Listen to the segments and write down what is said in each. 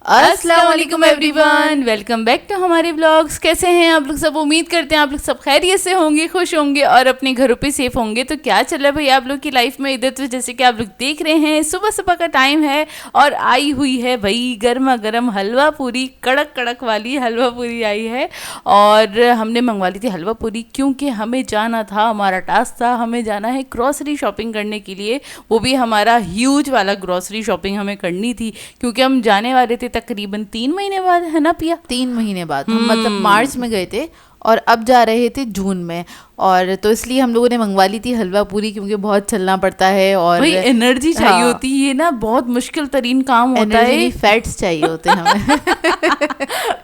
अस्सलाम वालेकुम everyone, welcome back to हमारे व्लॉग्स। कैसे हैं आप लोग सब? उम्मीद करते हैं आप लोग सब खैरियत से होंगे, खुश होंगे और अपने घरों पे सेफ होंगे। तो क्या चल रहा है भाई आप लोग की लाइफ में? इधर तो जैसे कि आप लोग देख रहे हैं सुबह सुबह का टाइम है और आई हुई है भाई गर्मा गर्म हलवा पूरी, कड़क कड़क वाली हलवा पूरी आई है। और हमने मंगवा ली थी हलवा पूरी क्योंकि हमें जाना था, हमारा टास्क था, हमें जाना है ग्रॉसरी शॉपिंग करने के लिए। वो भी हमारा ह्यूज वाला ग्रॉसरी शॉपिंग हमें करनी थी क्योंकि हम जाने वाले थे तकरीबन 3 महीने बाद, है ना पिया? 3 महीने बाद हम मतलब मार्च में गए थे और अब जा रहे थे जून में। और तो इसलिए हम लोगों ने मंगवा ली थी हलवा पूरी क्योंकि बहुत चलना पड़ता है और भाई एनर्जी चाहिए होती है ना, बहुत मुश्किल तरीन काम होता है। फैट्स चाहिए होते हैं हमें।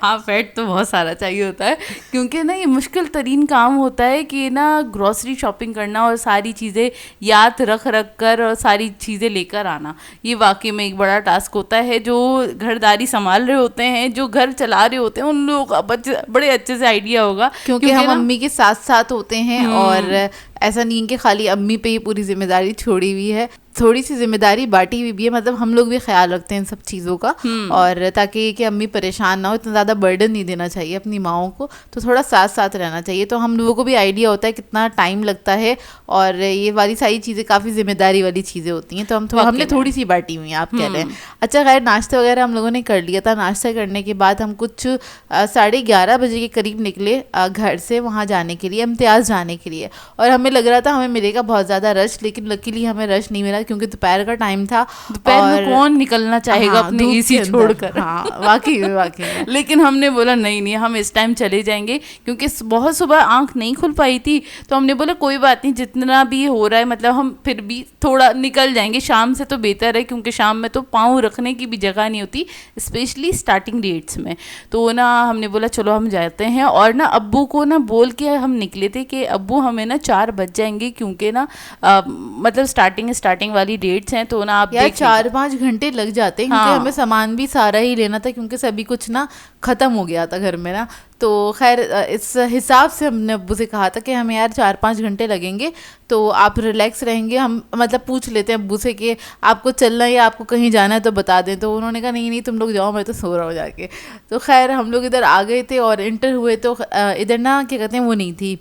हाँ, फैट तो बहुत सारा चाहिए होता है क्योंकि ना ये मुश्किल तरीन काम होता है कि ना ग्रॉसरी शॉपिंग करना और सारी चीज़ें याद रख कर और सारी चीज़ें लेकर आना, ये वाकई में एक बड़ा टास्क होता है। जो घरदारी संभाल रहे होते हैं, जो घर चला रहे होते हैं, उन लोगों का बड़े अच्छे से आइडिया होगा क्योंकि हम मम्मी के साथ साथ होते हैं और ऐसा नहीं कि खाली अम्मी पे ही पूरी जिम्मेदारी छोड़ी हुई है, थोड़ी सी जिम्मेदारी बांटी हुई भी है। मतलब हम लोग भी ख्याल रखते हैं इन सब चीज़ों का और ताकि कि अम्मी परेशान ना हो, इतना ज़्यादा बर्डन नहीं देना चाहिए अपनी माओं को, तो थोड़ा साथ साथ रहना चाहिए। तो हम लोगों को भी आइडिया होता है कितना टाइम लगता है और ये वाली सारी चीज़ें काफ़ी जिम्मेदारी वाली चीज़ें होती हैं। तो हमने थोड़ी सी बांटी हुई हैं, आप कह रहे हैं। अच्छा खैर, नाश्ता वगैरह हम लोगों ने कर लिया था। नाश्ता करने के बाद हम कुछ 11:30 बजे के करीब निकले घर से वहाँ जाने के लिए, इम्तियाज़ जाने के लिए। और हमें लग रहा था हमें मिलेगा बहुत ज़्यादा रश, लेकिन लकीली हमें रश नहीं मिला क्योंकि दोपहर का टाइम था। दोपहर में कौन निकलना चाहेगा अपने एसी छोड़कर? हाँ, वाकई में। लेकिन हमने बोला नहीं, हम इस टाइम चले जाएंगे क्योंकि बहुत सुबह आंख नहीं खुल पाई थी। तो हमने बोला कोई बात नहीं, जितना भी हो रहा है मतलब हम फिर भी थोड़ा निकल जाएंगे, शाम से तो बेहतर है क्योंकि शाम में तो पाँव रखने की भी जगह नहीं होती, स्पेशली स्टार्टिंग डेट्स में। तो ना हमने बोला चलो हम जाते हैं। और ना अब्बू को ना बोल के हम निकले थे कि अब्बू हमें ना 4 बज जाएंगे क्योंकि ना मतलब स्टार्टिंग वाली डेट्स हैं। तो ना आप यार 4-5 घंटे लग जाते हैं क्योंकि हमें सामान भी सारा ही लेना था क्योंकि सभी कुछ ना ख़त्म हो गया था घर में ना। तो खैर इस हिसाब से हमने अब्बू से कहा था कि हमें यार 4-5 घंटे लगेंगे, तो आप रिलैक्स रहेंगे। हम मतलब पूछ लेते हैं अब्बू से कि आपको चलना है या आपको कहीं जाना है तो बता दें। तो उन्होंने कहा नहीं तुम लोग जाओ, मैं तो सो रहा हूँ जाके। तो खैर हम लोग इधर आ गए थे और इंटर हुए तो इधर ना क्या कहते हैं वो नहीं थी,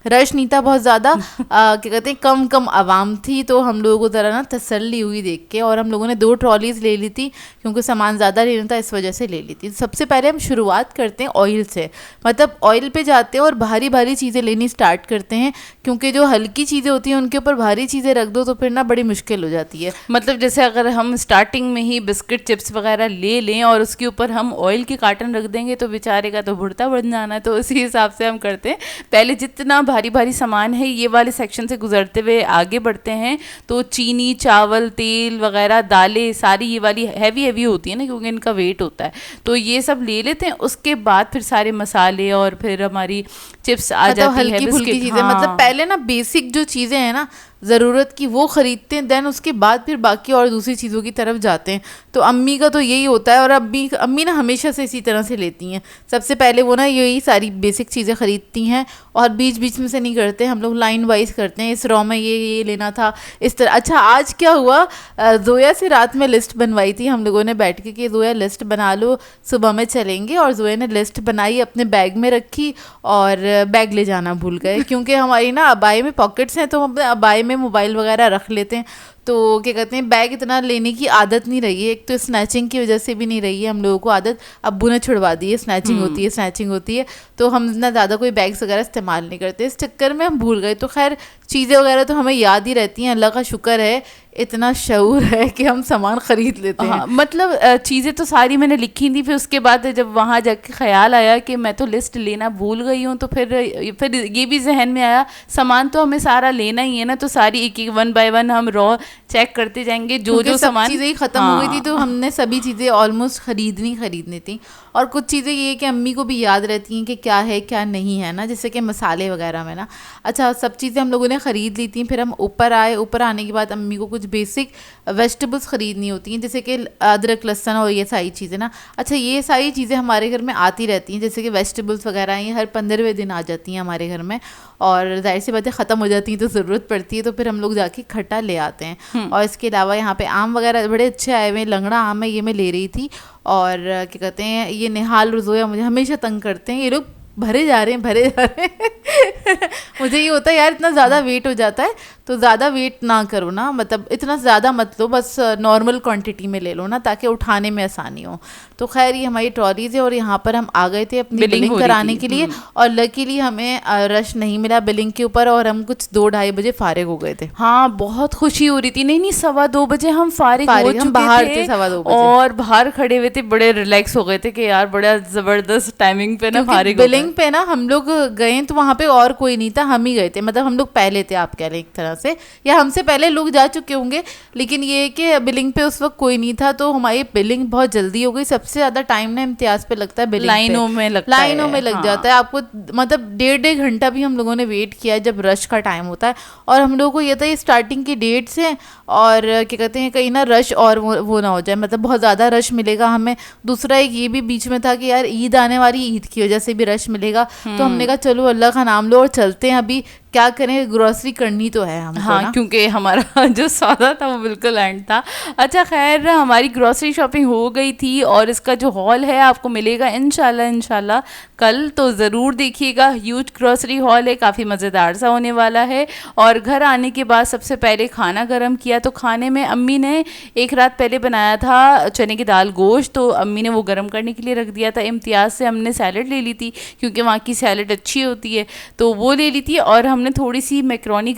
रश नहीं था बहुत ज़्यादा, क्या कहते हैं कम आवाम थी। तो हम लोगों को ज़रा ना तसल्ली हुई देख के, और हम लोगों ने 2 ट्रॉलीज़ ले ली थी क्योंकि सामान ज़्यादा लेना था, इस वजह से ले ली थी। सबसे पहले हम शुरुआत करते हैं ऑयल से, मतलब ऑयल पे जाते हैं और भारी भारी चीज़ें लेनी स्टार्ट करते हैं क्योंकि जो हल्की चीज़ें होती हैं उनके ऊपर भारी चीज़ें रख दो तो फिर ना बड़ी मुश्किल हो जाती है। मतलब जैसे अगर हम स्टार्टिंग में ही बिस्किट चिप्स वगैरह ले लें और उसके ऊपर हम ऑयल के कार्टन रख देंगे तो बेचारे का तो भुड़ता बढ़ जाना है। तो उसी हिसाब से हम करते हैं, पहले जितना भारी भारी सामान है ये वाले सेक्शन से गुजरते हुए आगे बढ़ते हैं। तो चीनी, चावल, तेल वगैरह, दालें सारी ये वाली हैवी होती है ना क्योंकि इनका वेट होता है, तो ये सब ले लेते हैं। उसके बाद फिर सारे मसाले और फिर हमारी चिप्स आ जाती है, हल्की फुल्की चीज़ें। मतलब पहले ना बेसिक जो चीज़ें हैं ना ज़रूरत की वो ख़रीदते हैं, देन उसके बाद फिर बाकी और दूसरी चीज़ों की तरफ जाते हैं। तो अम्मी का तो यही होता है और अम्मी ना हमेशा से इसी तरह से लेती हैं। सबसे पहले वो ना यही सारी बेसिक चीज़ें ख़रीदती हैं और बीच बीच में से नहीं करते, हम लोग लाइन वाइज करते हैं। इस रॉ में ये लेना था, इस तरह। अच्छा आज क्या हुआ, जोया से रात में लिस्ट बनवाई थी हम लोगों ने बैठ के कि जोया लिस्ट बना लो, सुबह में चलेंगे। और जोया ने लिस्ट बनाई, अपने बैग में रखी और बैग ले जाना भूल गए क्योंकि हमारी ना अबाई में पॉकेट्स हैं तो हम अबाई में मोबाइल वगैरह रख लेते हैं। तो क्या कहते हैं बैग इतना लेने की आदत नहीं रही है, एक तो स्नैचिंग की वजह से भी नहीं रही है हम लोगों को आदत, अब्बू ने छुड़वा दी है, स्नैचिंग होती है तो हम इतना ज़्यादा कोई बैग्स वगैरह इस्तेमाल नहीं करते, इस चक्कर में हम भूल गए। तो खैर चीज़ें वगैरह तो हमें याद ही रहती हैं, अल्लाह का शुक्र है इतना शऊर है कि हम सामान ख़रीद लेते हैं। मतलब चीज़ें तो सारी मैंने लिखी थी, फिर उसके बाद जब वहाँ जाके ख्याल आया कि मैं तो लिस्ट लेना भूल गई हूँ तो फिर ये भी जहन में आया सामान तो हमें सारा लेना ही है ना, तो सारी एक 1 बाय 1 हम रॉ चेक करते जाएंगे जो सामान चीज़ें ही ख़त्म हो गई थी। तो हमने सभी चीज़ें ऑलमोस्ट ख़रीदनी थी। और कुछ चीज़ें ये कि अम्मी को भी याद रहती हैं कि क्या है क्या नहीं है ना, जैसे कि मसाले वगैरह में ना। अच्छा सब चीज़ें हम लोगों ने ख़रीद ली थी। फिर हम ऊपर आए, ऊपर आने के बाद अम्मी को कुछ बेसिक वेजिटेबल्स ख़रीदनी होती हैं जैसे कि अदरक, लहसुन और ये सारी चीज़ें ना। अच्छा ये सारी चीज़ें हमारे घर में आती रहती हैं, जैसे कि वेजिटेबल्स वगैरह ये हर 15वें दिन आ जाती हैं हमारे घर में और जाहिर सी बातें ख़त्म हो जाती हैं तो ज़रूरत पड़ती है तो फिर हम लोग जाके इकट्ठा ले आते हैं। और इसके अलावा यहाँ पे आम वगैरह बड़े अच्छे आए हुए हैं, लंगड़ा आम है, ये मैं ले रही थी। और क्या कहते हैं, ये निहाल और जोया मुझे हमेशा तंग करते हैं, ये लोग भरे जा रहे हैं मुझे ये होता है यार इतना ज़्यादा वेट हो जाता है, तो ज़्यादा वेट ना करो ना, मतलब इतना ज़्यादा मत लो, बस नॉर्मल क्वांटिटी में ले लो ना, ताकि उठाने में आसानी हो। तो खैर ये हमारी ट्रॉलीज है और यहाँ पर हम आ गए थे अपनी बिलिंग कराने के लिए, और लकीली हमें रश नहीं मिला बिलिंग के ऊपर, और हम कुछ 2-2:30 बजे फारिग हो गए थे। हाँ, बहुत खुशी हो रही थी। नहीं 2:15 बजे हम फारिग हो चुके बाहर थे 2:15 बजे, और बाहर खड़े हुए थे, बड़े रिलैक्स हो गए थे कि यार बड़ा जबरदस्त टाइमिंग पे ना फारिग बिलिंग पे ना हम लोग गए तो वहाँ पे और कोई नहीं था, हम ही गए थे, मतलब हम लोग पहले थे, आप कह रहे एक तरह से, या हमसे पहले लोग जा चुके होंगे, लेकिन ये कि बिलिंग पे उस वक्त कोई नहीं था, तो हमारी बिलिंग बहुत जल्दी हो गई। सबसे ज्यादा टाइम ना इम्तियाज पे लगता है बिलिंग लाइनों में लग जाता है आपको, मतलब 1.5 घंटा भी हम लोगों ने वेट किया जब रश का टाइम होता है। और हम लोगों को ये था ये स्टार्टिंग की डेट्स हैं, और क्या कहते हैं कहीं ना रश और वो ना हो जाए, मतलब बहुत ज़्यादा रश मिलेगा हमें। दूसरा एक ये भी बीच में था कि यार ईद आने वाली, ईद की वजह से भी रश मिलेगा, तो हमने कहा चलो अल्लाह का नाम लो और चलते हैं, अभी क्या करें, ग्रोसरी करनी तो है हमको। हाँ, क्योंकि हमारा जो सौदा था वो बिल्कुल एंड था। अच्छा खैर हमारी ग्रोसरी शॉपिंग हो गई थी, और इसका जो हॉल है आपको मिलेगा इंशाल्लाह कल, तो ज़रूर देखिएगा। ह्यूज ग्रोसरी हॉल है, काफ़ी मज़ेदार सा होने वाला है। और घर आने के बाद सबसे पहले खाना गर्म किया, तो खाने में अम्मी ने एक रात पहले बनाया था चने की दाल गोश्त, तो अम्मी ने वो गर्म करने के लिए रख दिया था। इम्तियाज़ से हमने सैलड ले ली थी, क्योंकि वहाँ की सैलड अच्छी होती है, तो वो ले ली थी। और हमने थोड़ी सी मैक्रोनी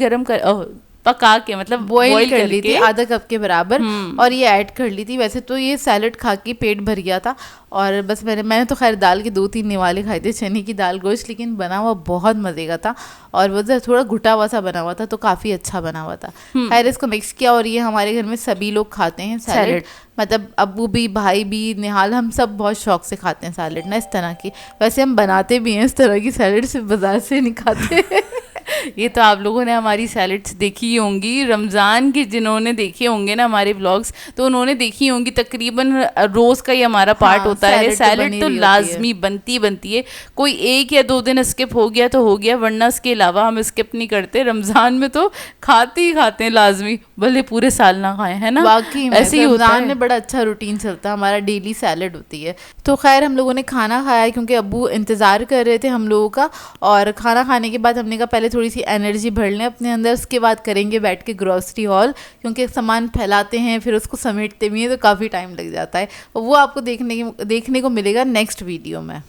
पका के, मतलब बॉईल कर ली थी आधा कप के बराबर, और ये ऐड कर ली थी। वैसे तो ये सैलड खा के पेट भर गया था, और बस मैंने तो खैर दाल के 2-3 निवाले खाए थे, चने की दाल गोश्त, लेकिन बना हुआ बहुत मज़े का था, और वो थोड़ा घुटा हुआ सा बना हुआ था, तो काफ़ी अच्छा बना हुआ था। खैर इसको मिक्स किया, और ये हमारे घर में सभी लोग खाते हैं सैलड, मतलब अब्बू भी, भाई भी, निहाल, हम सब बहुत शौक से खाते हैं सैलड ना इस तरह की। वैसे हम बनाते भी हैं इस तरह की सैलड, सिर्फ बाजार से नहीं खाते ये तो आप लोगों ने हमारी सैलड्स देखी ही होंगी, रमज़ान के जिन्होंने देखे होंगे ना हमारे व्लॉग्स, तो उन्होंने देखी होंगी, तकरीबन रोज़ का ही हमारा पार्ट होता है। सैलड तो लाजमी बनती है, कोई 1 या 2 दिन स्किप हो गया तो हो गया, वरना इसके अलावा हम स्किप नहीं करते। रमज़ान में तो खाते ही खाते हैं लाजमी, भले पूरे साल ना खाएं, है ना। बाकी ऐसे ही रमज़ान में बड़ा अच्छा रूटीन चलता है हमारा, डेली सैलड होती है। तो खैर हम लोगों ने खाना खाया, क्योंकि अब्बू इंतज़ार कर रहे थे हम लोगों का, और खाना खाने के बाद हमने कहा पहले थोड़ी सी एनर्जी भर लें अपने अंदर, उसके बाद करेंगे बैठ के ग्रोसरी हॉल, क्योंकि सामान फैलाते हैं फिर उसको समेटते भी हैं, तो काफ़ी टाइम लग जाता है। वो आपको देखने को मिलेगा नेक्स्ट वीडियो में।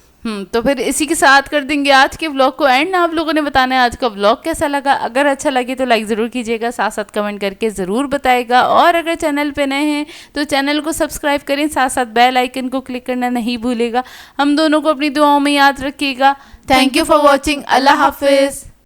तो फिर इसी के साथ कर देंगे आज के व्लॉग को एंड। आप लोगों ने बताना है आज का व्लॉग कैसा लगा। अगर अच्छा लगे तो लाइक ज़रूर कीजिएगा, साथ साथ कमेंट करके ज़रूर बताएगा, और अगर चैनल पे नए हैं तो चैनल को सब्सक्राइब करें, साथ साथ बेल आइकन को क्लिक करना नहीं भूलेगा। हम दोनों को अपनी दुआओं में याद रखिएगा। Thank you for watching. अल्लाह हाफिज़।